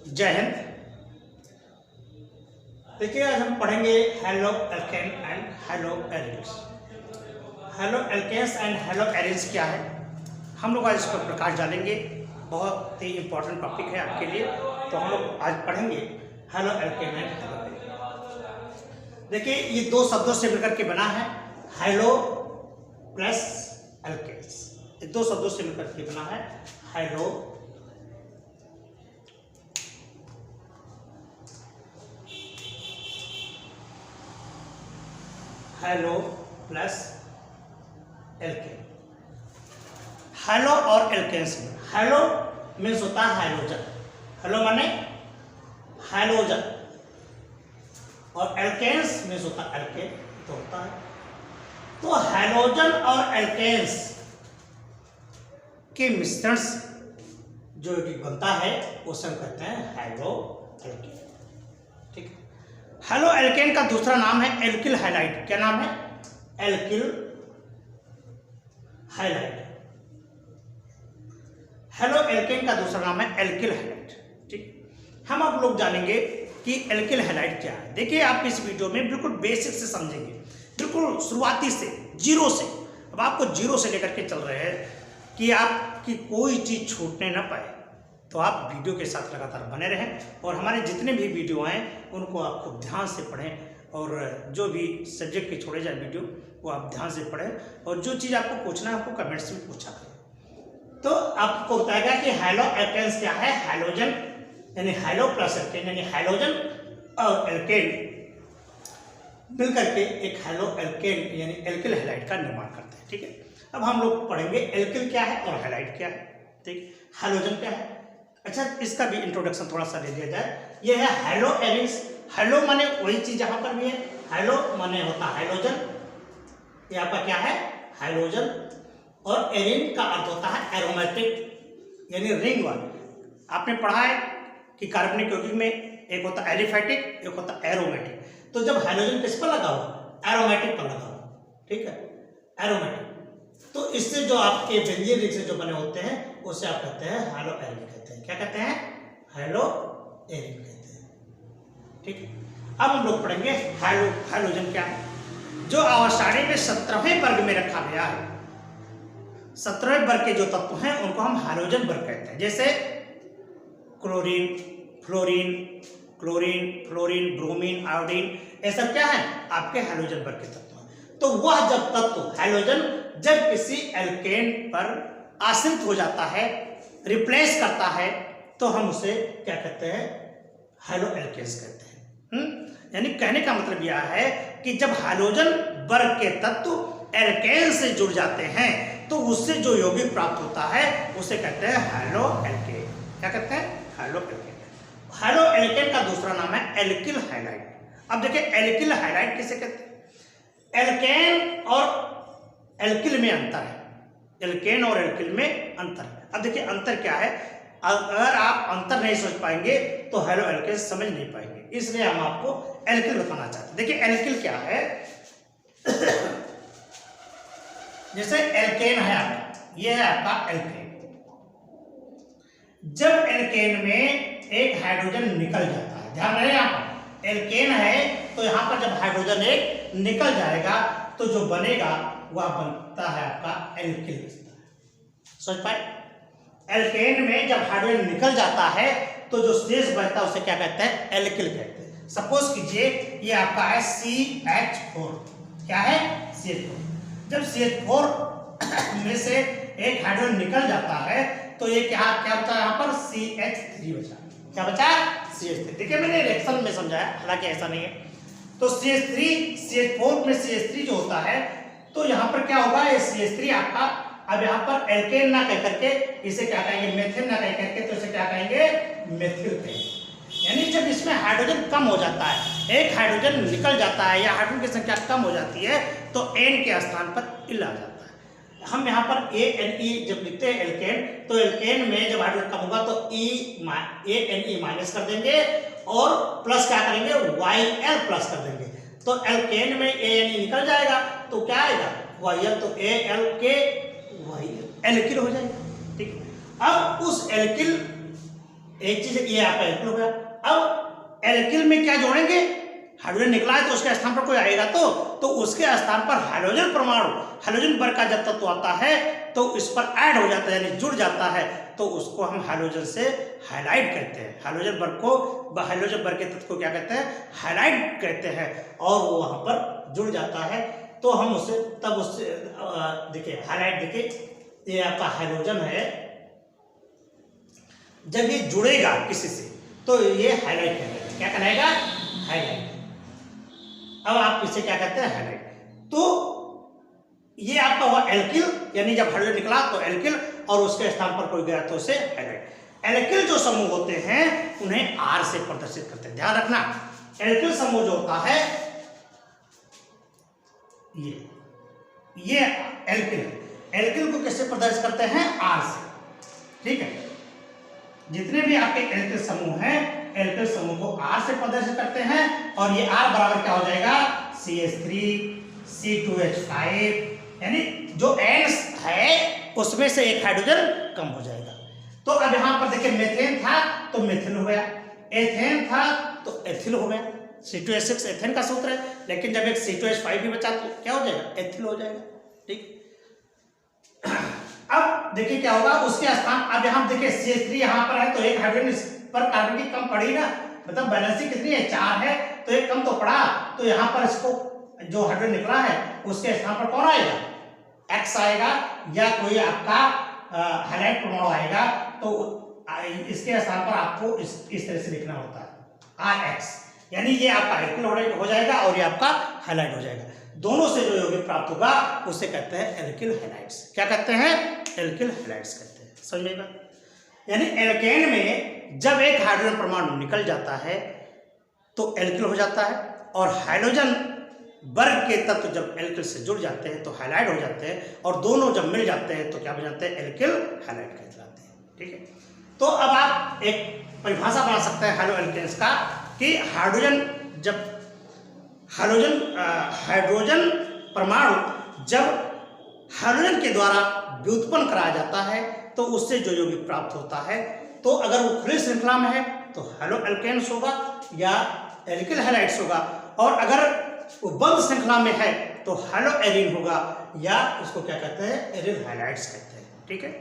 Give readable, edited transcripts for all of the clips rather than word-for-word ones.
जय हिंद। देखिए आज हम पढ़ेंगे haloalkane and haloarenes. Haloalkanes and haloarenes क्या है, हम लोग आज इस पर प्रकाश डालेंगे। बहुत ही इम्पोर्टेंट टॉपिक है आपके लिए, तो हम लोग आज पढ़ेंगे haloalkane and hello arenes. देखिए ये दो शब्दों से मिलकर के बना है, हेलो प्लस एल्केन्स। ये दो शब्दों से मिलकर के बना है halo halo plus alkane. Halo और एल्केन्स में हेलो मीन्स होता है हाइड्रोजन, हेलो माने हाइड्रोजन, और एल्केन्स मीन्स होता है एल्केन तो होता है। तो हाइड्रोजन और एल्केन्स के मिश्रण जो बनता है उसे हम कहते हैं हेलो एल्केन। ठीक है। हेलो एल्केन का दूसरा नाम है एल्किल हैलाइड। क्या नाम है? Alkyl halide. हेलो एल्केन का दूसरा नाम है एल्किल हैलाइड। ठीक, हम आप लोग जानेंगे कि एल्किल हैलाइड क्या है। देखिए आप इस वीडियो में बिल्कुल बेसिक से समझेंगे, बिल्कुल शुरुआती से, जीरो से। अब आपको जीरो से लेकर के चल रहे हैं कि आपकी कोई चीज छूटने ना पाए, तो आप वीडियो के साथ लगातार बने रहें और हमारे जितने भी वीडियो हैं उनको आप खूब ध्यान से पढ़ें, और जो भी सब्जेक्ट के छोड़े जाए वीडियो वो आप ध्यान से पढ़ें, और जो चीज़ आपको पूछना है आपको कमेंट्स में पूछा करें। तो आपको बताएगा कि हेलो एल्केन्स क्या है। हाइड्रोजन यानी हेलो प्लस एल्केन यानी हाइड्रोजन और एल्केन मिलकर के एक हेलो एल्केन यानी एल्किल हैलाइड का निर्माण करते हैं। ठीक है। अब हम लोग पढ़ेंगे एल्किल क्या है और हैलाइड क्या है। ठीक, हाइड्रोजन क्या है। अच्छा, इसका भी इंट्रोडक्शन थोड़ा सा ले लिया जाए। ये है हेलो एरिन्स। हेलो माने वही चीज यहाँ पर भी है, हेलो माने होता है हाइड्रोजन, ये आपका क्या है हाइड्रोजन, और एरिन का अर्थ होता है एरोमेटिक यानी रिंग वाला। आपने पढ़ा है कि कार्बनिक यौगिक में एक होता है एलिफेटिक, एक होता है एरोमेटिक। तो जब हाइड्रोजन किस पर लगा हुआ? एरोमेटिक पर लगा हुआ। ठीक है, एरोमेटिक। तो इससे जो आपके बेंजीन रिंग से जो बने होते हैं उसे आप कहते हैं हेलो एरिन कहते हैं। क्या कहते हैं? हेलो एरिन कहते हैं। ठीक है। अब हम लोग पढ़ेंगे हाइड्रोजन क्या है, जो आवर्त में 17वें वर्ग में रखा गया है। 17वें वर्ग के जो तत्व हैं उनको हम हाइड्रोजन वर्ग कहते हैं। जैसे chlorine, fluorine, chlorine, fluorine, bromine, iodine, ये सब क्या है? आपके हाइड्रोजन वर्ग के तत्व हैं। तो वह जब तत्व हाइड्रोजन जब किसी एल्केन पर आश्रित हो जाता है, रिप्लेस करता है, तो हम उसे क्या कहते हैं? हेलो एल्केन्स कहते हैं। यानी कहने का मतलब यह है कि जब हाइड्रोजन वर्ग के तत्व एल्केन से जुड़ जाते हैं तो उससे जो यौगिक प्राप्त होता है उसे कहते हैं हेलो एल्केन। क्या कहते हैं? Halo alkane. हेलो एल्केन का दूसरा नाम है एल्किल हैलाइड। अब देखिए एल्किल हैलाइड किसे कहते हैं? एल्केन और एल्किल में अंतर है, एल्केन और एल्किल में अंतर है। अब देखिए अंतर क्या है, अगर आप अंतर नहीं सोच पाएंगे तो हेलो एल्केन समझ नहीं पाएंगे, इसलिए हम आपको एल्किल बताना चाहते हैं। देखिए एल्किल क्या है जैसे एल्केन है आपका, यह है आपका एल्केन। जब एल्केन में एक हाइड्रोजन निकल जाता है, ध्यान रहे आप, एल्केन है तो यहां पर जब हाइड्रोजन एक निकल जाएगा तो जो बनेगा वह बनता है आपका एल्किल। समझ पाए? एल्केन में जब हाइड्रोजन निकल जाता है तो जो शेष बचता है उसे क्या कहते हैं? एल्किल कहते हैं। सपोज कीजिए ये आपका है CH4। क्या है? CH4। जब CH4 में से एक हाइड्रोजन निकल जाता है तो ये क्या बचा? यहाँ पर CH3 बचा। क्या बचा? CH3। देखिए मैंने रिएक्शन में समझाया, हालांकि ऐसा नहीं है। तो CH3, CH4 में CH3 जो होता है तो यहाँ पर क्या होगा? ये CH3 आपका अब यहाँ पर एल्केन ना कह करके इसे क्या कहेंगे? मेथिल ना कह करके तो इसे क्या कहेंगे? मेथिल कहेंगे। यानी जब इसमें हाइड्रोजन कम हो जाता है, एक हाइड्रोजन निकल जाता है या हाइड्रोजन की संख्या कम हो जाती है तो N के स्थान पर इल आ जाता है। हम यहाँ पर ANE जब लिखते हैं एल्केन, तो एल्केन में जब हाइड्रोजन कम होगा तो ANE माइनस कर देंगे और प्लस क्या करेंगे? YL प्लस कर देंगे। तो एल्केन में ANE निकल जाएगा तो क्या आएगा? YL। तो AL के एल्किल हो जाएगा। ठीक है। अब उस एल्किल एक चीज ये आपका एल्किल हो गया। अब एल्किल में क्या जोड़ेंगे, हाइड्रोजन निकला है तो उसके स्थान पर कोई आएगा तो उसके स्थान पर हाइड्रोजन परमाणु, हाइड्रोजन वर्ग का जब तत्व आता है तो इस पर ऐड हो जाता है यानी जुड़ जाता है, तो उसको हम हाइड्रोजन से हाइलाइट कहते हैं। हाइड्रोजन वर्ग को, हाइड्रोजन वर्ग के तत्व को क्या कहते हैं, हाइलाइट कहते हैं, और वो वहां पर जुड़ जाता है तो हम उसे तब उससे देखिए हाइलाइट, देखिए ये आपका हाइड्रोजन है, जब ये जुड़ेगा किसी से तो ये हाइलाइट कहलाएगा। क्या कहलाएगा, हाइलाइट। अब आप इसे क्या कहते हैं, हाइलाइट। तो ये आपका हुआ एल्किल, यानी जब हाइड्रोजन निकला तो एल्किल, और उसके स्थान पर कोई गया तो उसे हाइलाइट। एल्किल जो समूह होते हैं उन्हें आर से प्रदर्शित करते हैं। ध्यान रखना, एल्किल समूह जो होता है ये एल्किल है। एल्किल को किससे प्रदर्शित करते हैं, आर से। ठीक है, जितने भी आपके एल्किल समूह हैं, एल्किल समूह को आर से प्रदर्शित करते हैं, और ये आर बराबर क्या हो जाएगा, CH3 C2H5, यानी जो N है उसमें से एक हाइड्रोजन कम हो जाएगा। तो अब यहां पर देखिए मेथेन था तो मेथिल हो गया, एथेन था तो एथिल हो गया। C2H6 एथेन का सूत्र है, लेकिन जब एक C2H5 भी बचा तो क्या हो जाएगा, एथिल हो जाएगा। ठीक, अब देखिए क्या होगा, उसके स्थान, अब यहां देखिए CH3 यहां पर है तो एक हाइड्रोजन इस पर कार्बन की कम पड़ी ना, मतलब बैलेंसिंग कितनी है, 4 है तो एक कम तो पड़ा, तो यहां पर इसको जो हाइड्रोजन निकला है उसके स्थान पर कौन आएगा, X आएगा, या कोई आपका हाइलाइट परमाणु आएगा, तो इसके स्थान पर आपको इस तरह से लिखना होता है RX, यानी ये आपका एल्किल हो जाएगा और ये आपका हाइलाइट हो जाएगा। दोनों से जो यौगिक प्राप्त होगा उसे कहते हैं एल्किल हैलाइड्स। क्या कहते हैं, एल्किल हैलाइड्स कहते हैं। समझ में बात, यानी एल्केन में जब एक हाइड्रोजन परमाणु निकल जाता है तो एल्किल हो जाता है, और हाइड्रोजन वर्ग के तत्व जब एल्किल से जुड़ जाते हैं तो हाइलाइट हो जाते हैं, और दोनों जब मिल जाते हैं तो क्या बन जाते हैं, एल्किल हाइलाइट कहलाते हैं। ठीक है, तो अब आप एक परिभाषा बना सकते हैं हाइड्रो एल्केन्स का, कि हाइड्रोजन जब हाइड्रोजन परमाणु जब हाइड्रोजन के द्वारा व्युत्पन्न कराया जाता है तो उससे जो यौगिक प्राप्त होता है, तो अगर वो खुली श्रृंखला में है तो हाइड्रो एल्केन्स होगा या एल्किल हैलाइड्स होगा, और अगर वो बंद श्रृंखला में है तो हाइड्रो एरिन होगा, या उसको क्या कहते हैं, एरिल हैलाइड्स कहते हैं। ठीक है,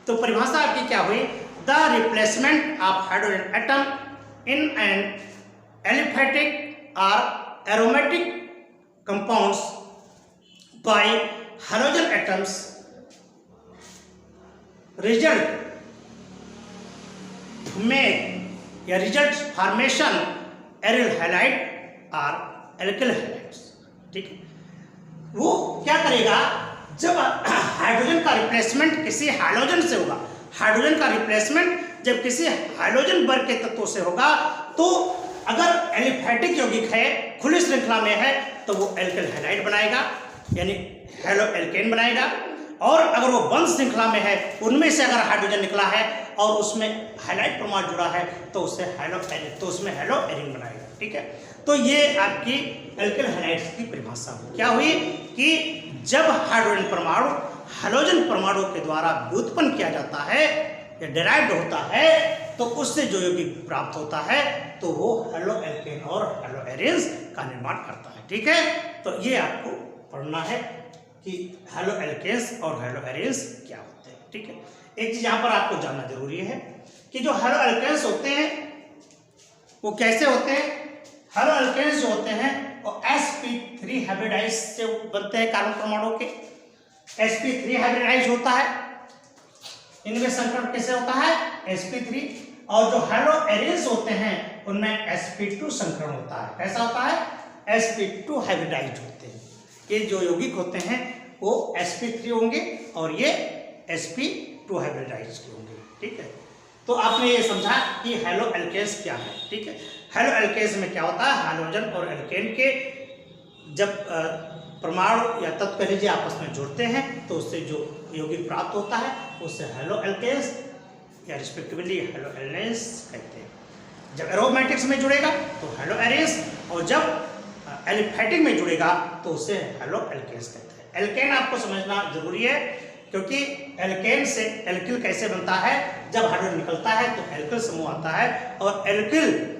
तो परिभाषा आपकी क्या हुई, the replacement of hydrogen atom in an aliphatic or aromatic compounds by halogen atoms result formation aryl halide or alkyl halides। ठीक है, वो क्या करेगा, जब हाइड्रोजन का रिप्लेसमेंट किसी हाइड्रोजन से होगा, हाइड्रोजन का रिप्लेसमेंट जब किसी हाइड्रोजन वर्ग के तत्वों से होगा, तो अगर एलिफेटिक यौगिक है, खुली श्रृंखला में है, तो वो एल्किल हैलाइड बनाएगा यानी हेलो एल्केन बनाएगा, और अगर वो बंद श्रृंखला में है, उनमें से अगर हाइड्रोजन निकला है और उसमें हाइलाइट परमाणु जुड़ा है तो उससे उसमें हेलो एरिन बनाएगा। ठीक है, तो ये आपकी एल्किल हैलाइड्स की परिभाषा हुई। क्या हुई कि जब हाइड्रोजन परमाणु हाइड्रोजन परमाणु के द्वारा व्युत्पन्न किया जाता है या डिराइव्ड होता है, तो उससे जो यौगिक प्राप्त होता है तो वो हेलो एल्केन और हेलो एरिन्स का निर्माण करता है। ठीक है, तो ये आपको पढ़ना है कि हेलो एल्केन्स और हेलो एरिन्स क्या होते हैं। ठीक है, एक चीज यहाँ पर आपको जानना जरूरी है कि जो हेलो एल्केन्स होते हैं वो कैसे होते हैं। हेलो एल्केन्स जो होते हैं वो sp3 हाइब्रिडाइज से बनते हैं, कार्बन परमाणु के sp3 हाइब्रिडाइज होता है, इनमें संकरण कैसे होता है sp3, और जो हेलो एरिन्स होते हैं उनमें sp2 संकरण होता है। कैसा होता है, sp2 हाइब्रिडाइज होते हैं। ये जो यौगिक होते हैं वो sp3 होंगे और ये sp2 हाइब्रिडाइज होंगे। ठीक है, तो आपने ये समझा कि हेलो एल्केन्स क्या है। ठीक है, हेलो एल्केन्स में क्या होता है, हाइड्रोजन और एल्केन के जब परमाणु या तत्व कह लीजिए आपस में जुड़ते हैं तो उससे जो यौगिक प्राप्त होता है उससे हेलो एल्केन्स या रिस्पेक्टिवली हेलो एलिन्स कहते हैं। जब एरोमेटिक्स में जुड़ेगा तो हेलो एरिन्स, और जब एलिफेटिक में जुड़ेगा तो उसे हेलो एल्केन्स कहते हैं। एल्केन आपको समझना जरूरी है क्योंकि एल्केन से एल्किल कैसे बनता है, जब हाइड्रोजन निकलता है तो एल्किल समूह आता है, और एल्किल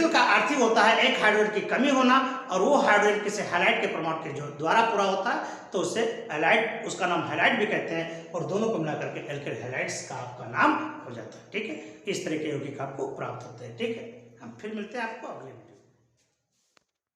का अर्थ ही होता है एक हाइड्रोजन की कमी होना, और वो हाइड्रोजन किसी हैलाइड के परमाणु के जो द्वारा पूरा होता है तो उसे हैलाइड, उसका नाम हैलाइड भी कहते हैं, और दोनों को मिलाकर के एल्किल हैलाइड्स का आपका नाम हो जाता है। ठीक है, इस तरह के यौगिक आपको प्राप्त होते हैं। ठीक है, हम फिर मिलते हैं आपको अगले